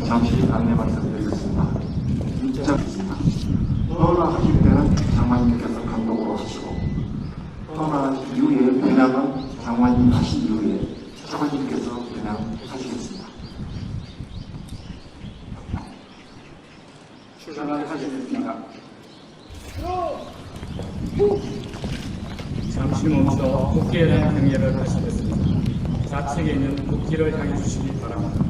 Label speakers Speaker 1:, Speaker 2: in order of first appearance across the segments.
Speaker 1: 잠시 안내 말씀드리겠습니다. 입장입니다. 떠나하실 때는 장관님께서 감독으로 하시고, 떠나하신 이후에 분양은 장관님 하신 이후에 차관님께서 분양하시겠습니다. 출발하겠습니다.
Speaker 2: 잠시 멈춰 국기에 대한 경례를 하시겠습니다. 좌측에 있는 국기를 향해 주시기 바랍니다.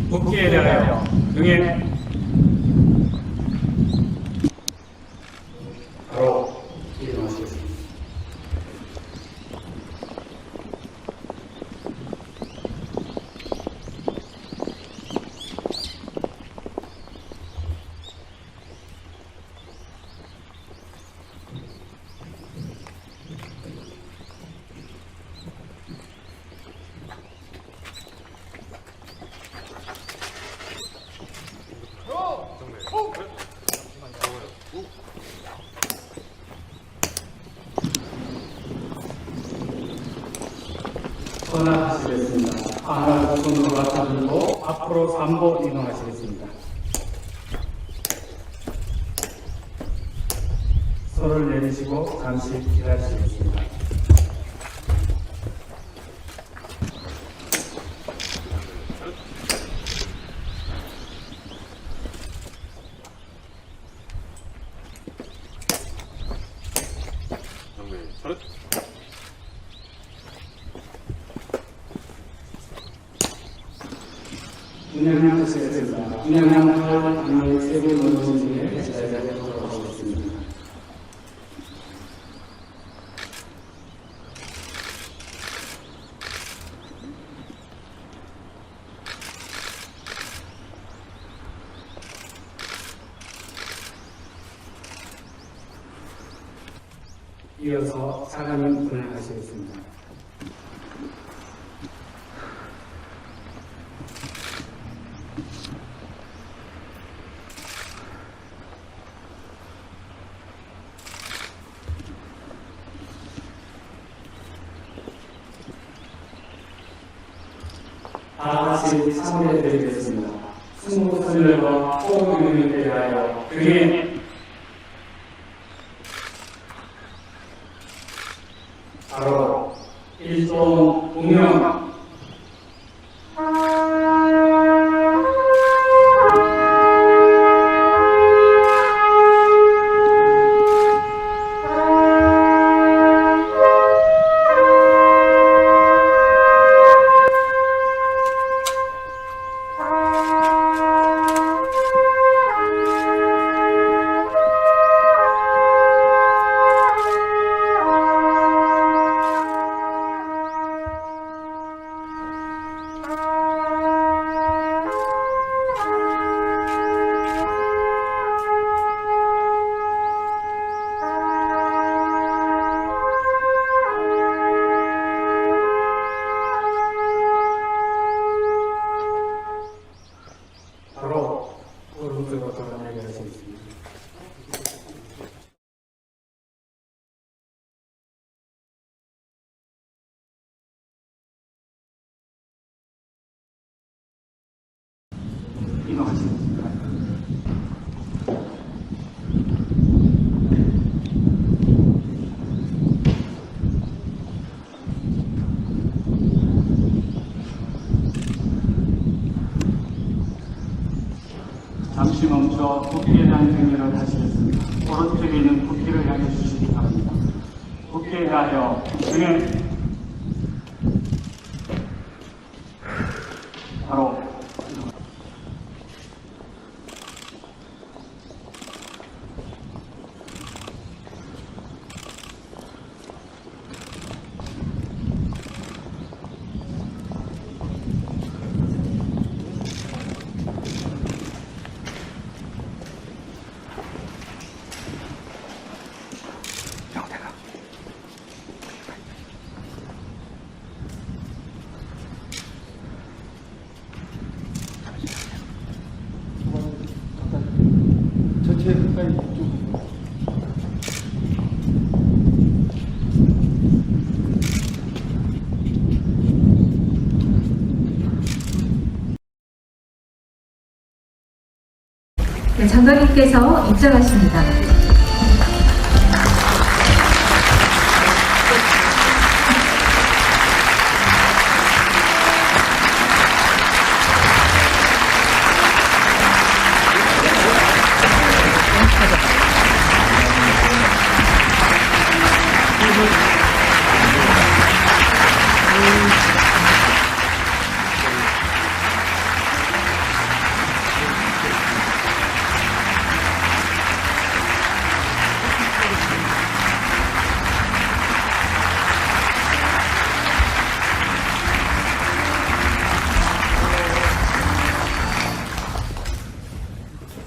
Speaker 2: 국기에 대하여 경례. 바로 일어나시겠습니다. 선언하시겠습니다. 하나를 손으로 맞춰주고 앞으로 3보 이동하시겠습니다. 손을 내리시고 잠시 기다리시겠습니다. 운영량 하시겠습니다. 운영량 8 당의 세부 논문 중에 자리에 돌아가시겠습니다. 이어서 차관님 분양하시겠습니다. 다 같이 참여해드리겠습니다. 승무선열과 호흡유연에 대하여 그게 바로 일동 운영 바로 오른쪽으로 돌아가게 하시겠습니다.
Speaker 1: 이동하시겠습니다.
Speaker 2: 잠시 멈춰 국기에 대한 경례를 하시겠습니다. 오른쪽에 있는 국기를 향해 주시기 바랍니다. 국기에 대하여 경례. 바로
Speaker 1: 전체 가까이 쭉.
Speaker 3: 네, 장관님께서 입장하십니다.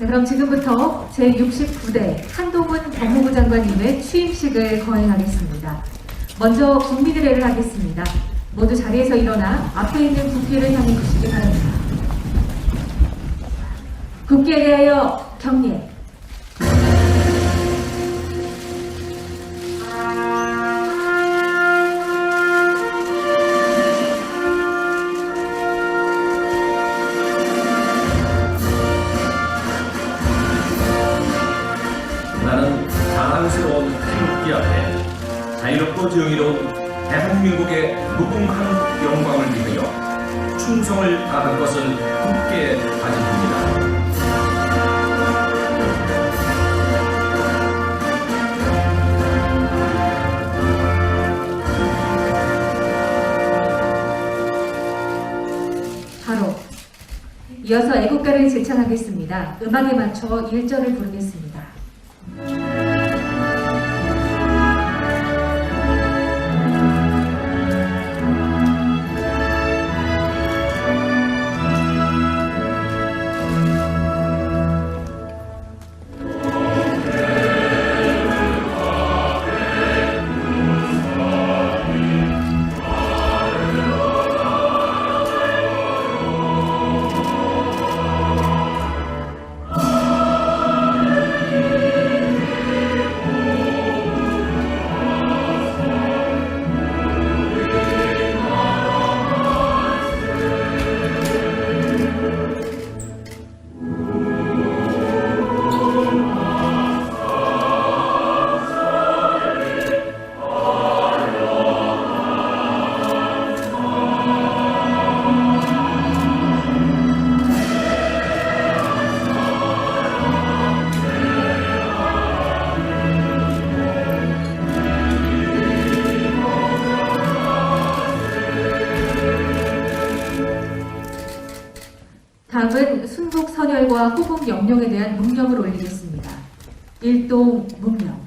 Speaker 3: 네, 그럼 지금부터 제69대 한동훈 법무부 장관님의 취임식을 거행하겠습니다. 먼저 국민의례를 하겠습니다. 모두 자리에서 일어나 앞에 있는 국기를 향해 주시기 바랍니다. 국기에 대하여 경례.
Speaker 4: 나는 자랑스러운 태극기 앞에 자유롭고 정의로운 대한민국의 무궁한 영광을 위하여 충성을 다할 것을 굳게 다짐합니다.
Speaker 3: 바로 이어서 애국가를 제창하겠습니다. 음악에 맞춰 1절을 부르겠습니다. 다음은 순국 선열과 호국 영령에 대한 묵념을 올리겠습니다. 일동 묵념.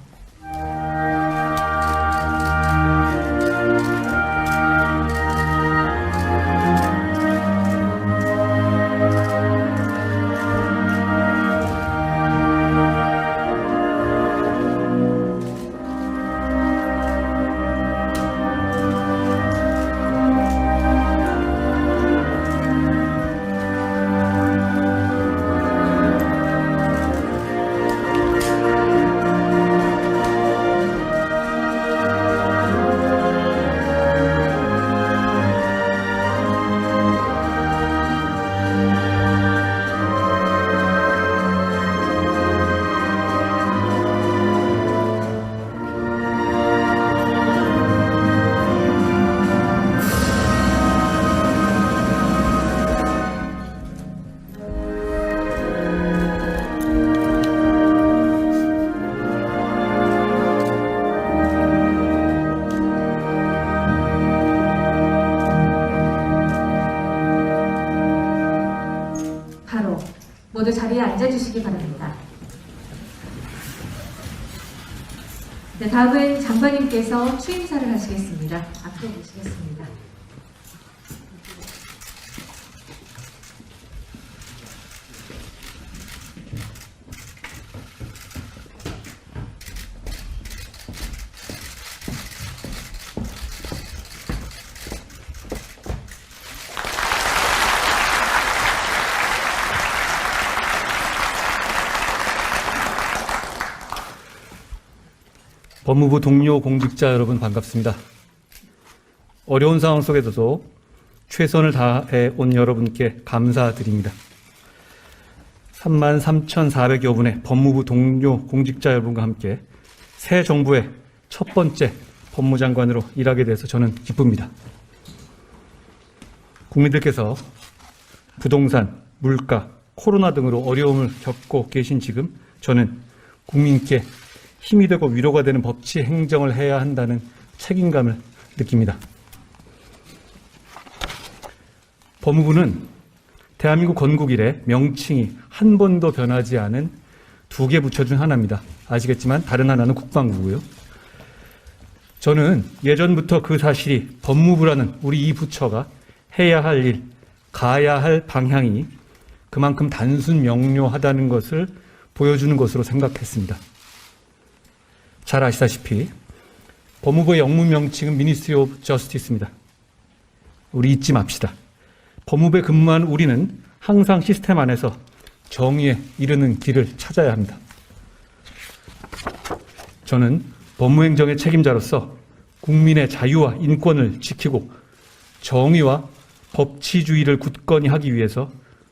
Speaker 3: 모두 자리에 앉아주시기 바랍니다. 네, 다음은 장관님께서 취임사를 하시겠습니다. 앞으로 모시겠습니다.
Speaker 5: 법무부 동료 공직자 여러분 반갑습니다. 어려운 상황 속에서도 최선을 다해 온 여러분께 감사드립니다. 33,400여 분의 법무부 동료 공직자 여러분과 함께 새 정부의 첫 번째 법무장관으로 일하게 돼서 저는 기쁩니다. 국민들께서 부동산, 물가, 코로나 등으로 어려움을 겪고 계신 지금 저는 국민께 힘이 되고 위로가 되는 법치 행정을 해야 한다는 책임감을 느낍니다. 법무부는 대한민국 건국 이래 명칭이 한 번도 변하지 않은 두 개 부처 중 하나입니다. 아시겠지만 다른 하나는 국방부고요. 저는 예전부터 그 사실이 법무부라는 우리 이 부처가 해야 할 일, 가야 할 방향이 그만큼 단순 명료하다는 것을 보여주는 것으로 생각했습니다. 잘 아시다시피 법무부의 영문 명칭은 Ministry of Justice입니다. 우리 잊지 맙시다. 법무부에 근무한 우리는 항상 시스템 안에서 정의에 이르는 길을 찾아야 합니다. 저는 법무행정의 책임자로서 국민의 자유와 인권을 지키고 정의와 법치주의를 굳건히 하기 위해서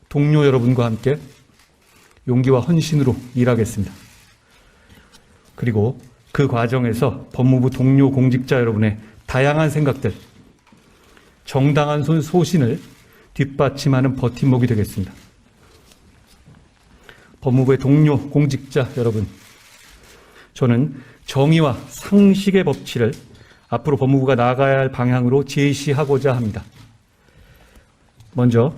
Speaker 5: 동료 여러분과 함께 용기와 헌신으로 일하겠습니다. 그리고 그 과정에서 법무부 동료 공직자 여러분의 다양한 생각들, 정당한 소신을 뒷받침하는 버팀목이 되겠습니다. 법무부의 동료 공직자 여러분, 저는 정의와 상식의 법치를 앞으로 법무부가 나아가야 할 방향으로 제시하고자 합니다. 먼저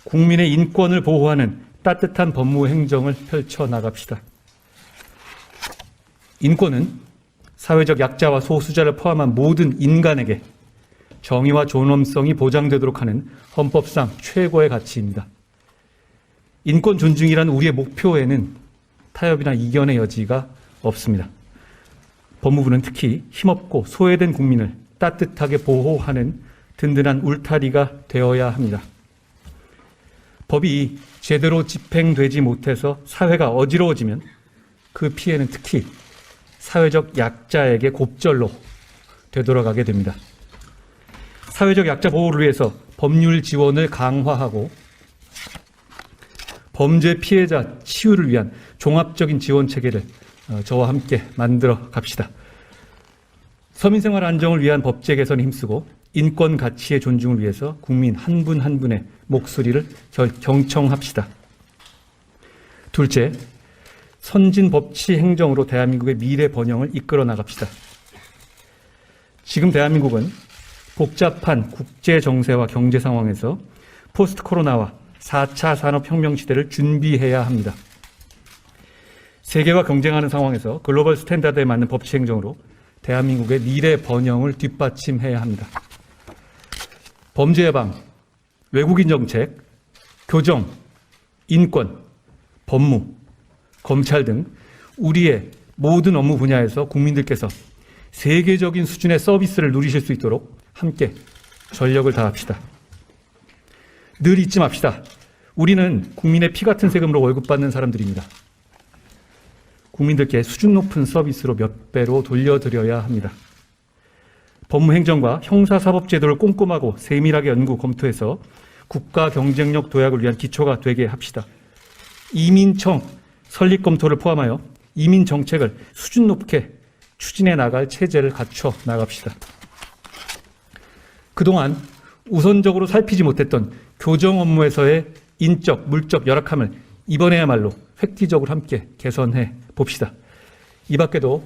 Speaker 5: 국민의 인권을 보호하는 따뜻한 법무 행정을 펼쳐나갑시다. 인권은 사회적 약자와 소수자를 포함한 모든 인간에게 정의와 존엄성이 보장되도록 하는 헌법상 최고의 가치입니다. 인권 존중이란 우리의 목표에는 타협이나 이견의 여지가 없습니다. 법무부는 특히 힘없고 소외된 국민을 따뜻하게 보호하는 든든한 울타리가 되어야 합니다. 법이 제대로 집행되지 못해서 사회가 어지러워지면 그 피해는 특히 사회적 약자에게 곱절로 되돌아가게 됩니다. 사회적 약자 보호를 위해서 법률 지원을 강화하고 범죄 피해자 치유를 위한 종합적인 지원 체계를 저와 함께 만들어 갑시다. 서민생활 안정을 위한 법제 개선에 힘쓰고 인권 가치의 존중을 위해서 국민 한 분 한 분의 목소리를 경청합시다. 둘째, 선진 법치 행정으로 대한민국의 미래 번영을 이끌어 나갑시다. 지금 대한민국은 복잡한 국제 정세와 경제 상황에서 포스트 코로나와 4차 산업혁명 시대를 준비해야 합니다. 세계와 경쟁하는 상황에서 글로벌 스탠다드에 맞는 법치 행정으로 대한민국의 미래 번영을 뒷받침해야 합니다. 범죄 예방, 외국인 정책, 교정, 인권, 법무, 검찰 등 우리의 모든 업무 분야에서 국민들께서 세계적인 수준의 서비스를 누리실 수 있도록 함께 전력을 다합시다. 늘 잊지 맙시다. 우리는 국민의 피 같은 세금으로 월급 받는 사람들입니다. 국민들께 수준 높은 서비스로 몇 배로 돌려드려야 합니다. 법무행정과 형사사법제도를 꼼꼼하고 세밀하게 연구 검토해서 국가 경쟁력 도약을 위한 기초가 되게 합시다. 이민청 설립 검토를 포함하여 이민 정책을 수준 높게 추진해 나갈 체제를 갖춰 나갑시다. 그동안 우선적으로 살피지 못했던 교정 업무에서의 인적, 물적 열악함을 이번에야말로 획기적으로 함께 개선해 봅시다. 이 밖에도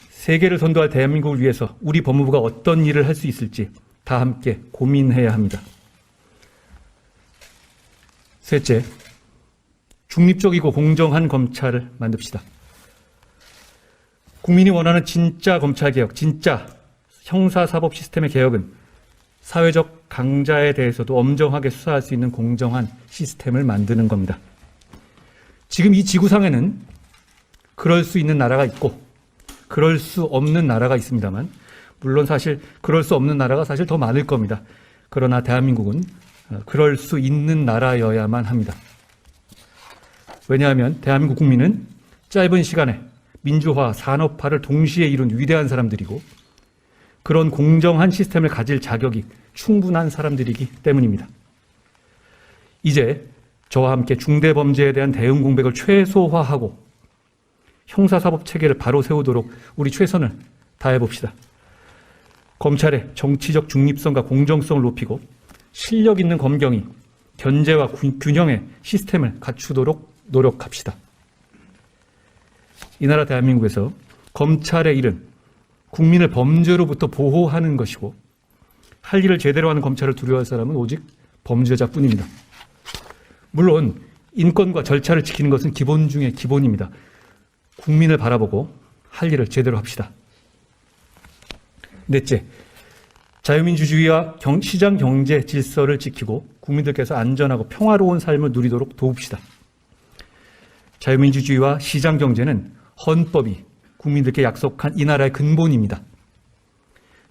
Speaker 5: 세계를 선도할 대한민국을 위해서 우리 법무부가 어떤 일을 할 수 있을지 다 함께 고민해야 합니다. 셋째, 중립적이고 공정한 검찰을 만듭시다. 국민이 원하는 진짜 검찰개혁, 진짜 형사사법 시스템의 개혁은 사회적 강자에 대해서도 엄정하게 수사할 수 있는 공정한 시스템을 만드는 겁니다. 지금 이 지구상에는 그럴 수 있는 나라가 있고 그럴 수 없는 나라가 있습니다만, 물론 사실 그럴 수 없는 나라가 사실 더 많을 겁니다. 그러나 대한민국은 그럴 수 있는 나라여야만 합니다. 왜냐하면 대한민국 국민은 짧은 시간에 민주화, 산업화를 동시에 이룬 위대한 사람들이고 그런 공정한 시스템을 가질 자격이 충분한 사람들이기 때문입니다. 이제 저와 함께 중대범죄에 대한 대응 공백을 최소화하고 형사사법 체계를 바로 세우도록 우리 최선을 다해봅시다. 검찰의 정치적 중립성과 공정성을 높이고 실력 있는 검경이 견제와 균형의 시스템을 갖추도록 노력합시다. 이 나라 대한민국에서 검찰의 일은 국민을 범죄로부터 보호하는 것이고 할 일을 제대로 하는 검찰을 두려워할 사람은 오직 범죄자뿐입니다. 물론 인권과 절차를 지키는 것은 기본 중의 기본입니다. 국민을 바라보고 할 일을 제대로 합시다. 넷째, 자유민주주의와 시장 경제 질서를 지키고 국민들께서 안전하고 평화로운 삶을 누리도록 도웁시다. 자유민주주의와 시장 경제는 헌법이 국민들께 약속한 이 나라의 근본입니다.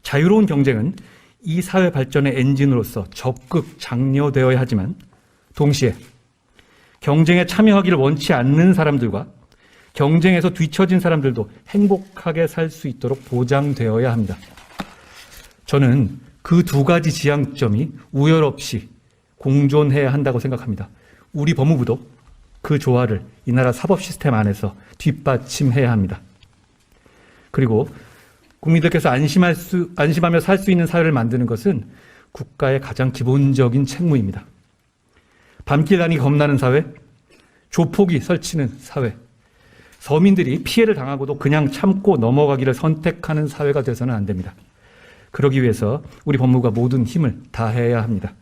Speaker 5: 자유로운 경쟁은 이 사회 발전의 엔진으로서 적극 장려되어야 하지만 동시에 경쟁에 참여하기를 원치 않는 사람들과 경쟁에서 뒤처진 사람들도 행복하게 살 수 있도록 보장되어야 합니다. 저는 그 두 가지 지향점이 우열 없이 공존해야 한다고 생각합니다. 우리 법무부도 그 조화를 이 나라 사법 시스템 안에서 뒷받침해야 합니다. 그리고 국민들께서 안심하며 살 수 있는 사회를 만드는 것은 국가의 가장 기본적인 책무입니다. 밤길 다니기 겁나는 사회, 조폭이 설치는 사회, 서민들이 피해를 당하고도 그냥 참고 넘어가기를 선택하는 사회가 돼서는 안 됩니다. 그러기 위해서 우리 법무부가 모든 힘을 다해야 합니다.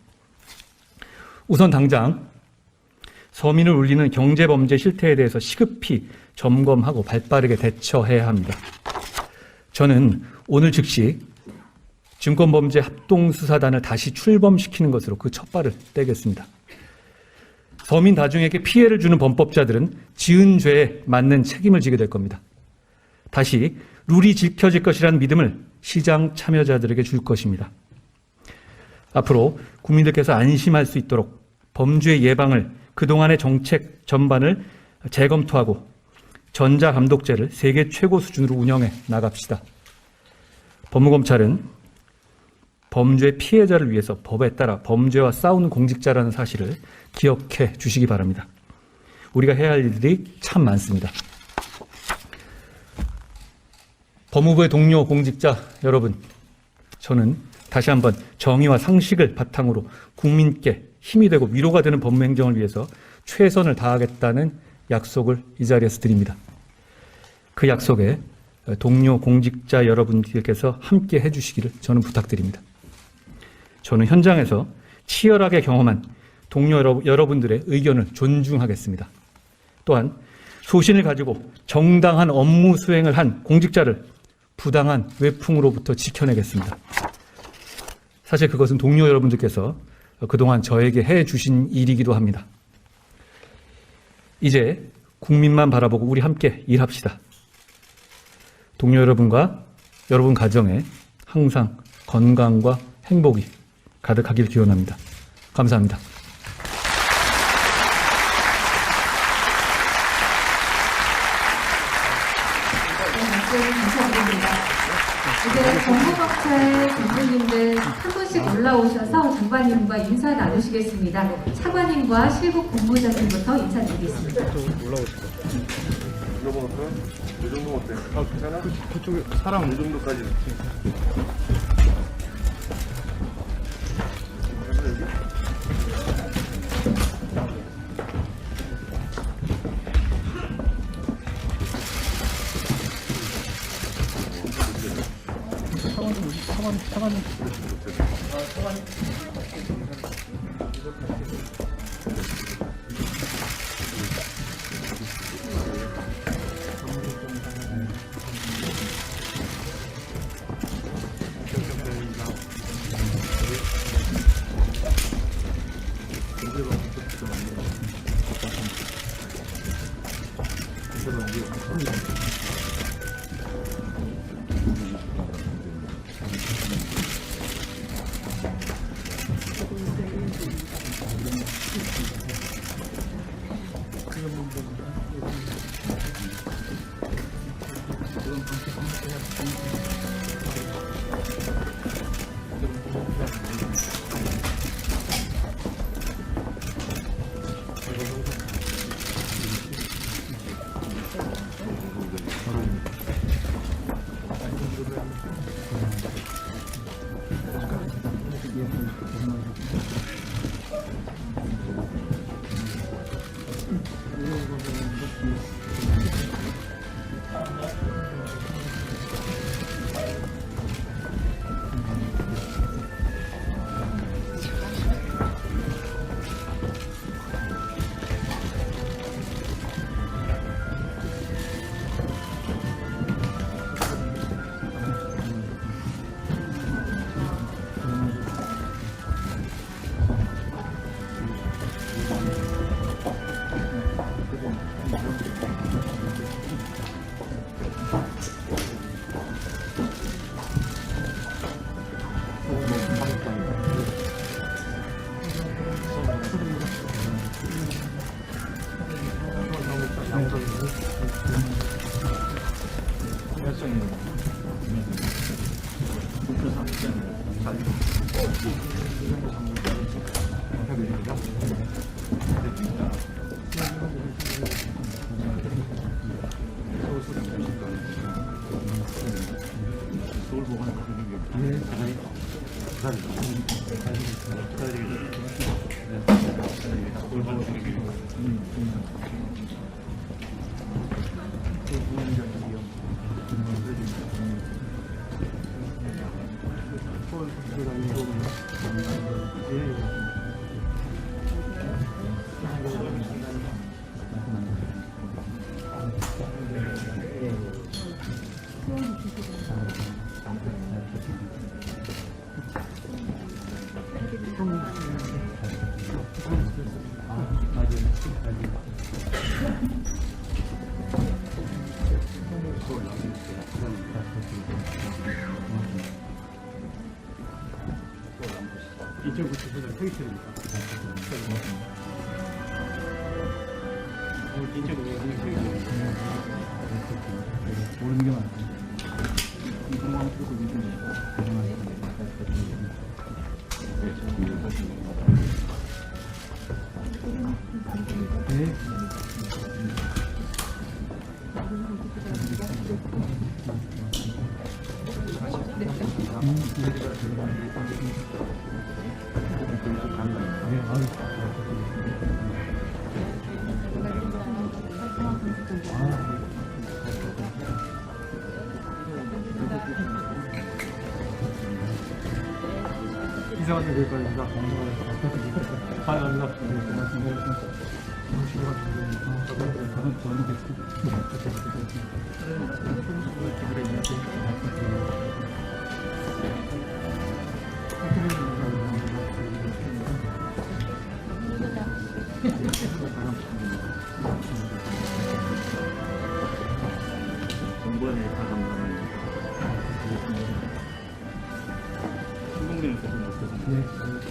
Speaker 5: 우선 당장 서민을 울리는 경제범죄 실태에 대해서 시급히 점검하고 발빠르게 대처해야 합니다. 저는 오늘 즉시 증권범죄 합동수사단을 다시 출범시키는 것으로 그 첫발을 떼겠습니다. 서민 다중에게 피해를 주는 범법자들은 지은 죄에 맞는 책임을 지게 될 겁니다. 다시 룰이 지켜질 것이라는 믿음을 시장 참여자들에게 줄 것입니다. 앞으로 국민들께서 안심할 수 있도록 범죄 예방을 그동안의 정책 전반을 재검토하고 전자감독제를 세계 최고 수준으로 운영해 나갑시다. 법무검찰은 범죄 피해자를 위해서 법에 따라 범죄와 싸우는 공직자라는 사실을 기억해 주시기 바랍니다. 우리가 해야 할 일들이 참 많습니다. 법무부의 동료 공직자 여러분, 저는 다시 한번 정의와 상식을 바탕으로 국민께 힘이 되고 위로가 되는 법무행정을 위해서 최선을 다하겠다는 약속을 이 자리에서 드립니다. 그 약속에 동료 공직자 여러분들께서 함께 해주시기를 저는 부탁드립니다. 저는 현장에서 치열하게 경험한 동료 여러분들의 의견을 존중하겠습니다. 또한 소신을 가지고 정당한 업무 수행을 한 공직자를 부당한 외풍으로부터 지켜내겠습니다. 사실 그것은 동료 여러분들께서 그동안 저에게 해주신 일이기도 합니다. 이제 국민만 바라보고 우리 함께 일합시다. 동료 여러분과 여러분 가정에 항상 건강과 행복이 가득하길 기원합니다. 감사합니다.
Speaker 3: 감사드립니다. 이제 법무검찰 장관님들 한 분씩 올라오셔서 장관님과 인사 나누시겠습니다. 차관님과 실국 본부장님부터 인사드리겠습니다.
Speaker 1: 이 정도 어때? 괜찮아? 그쪽에 사람 이 정도까지.
Speaker 5: 모르는 게 많아. 네.
Speaker 1: 이상한데 될 거니까. 감사합니다.
Speaker 2: 정부에 다 감사합니다.
Speaker 5: 네.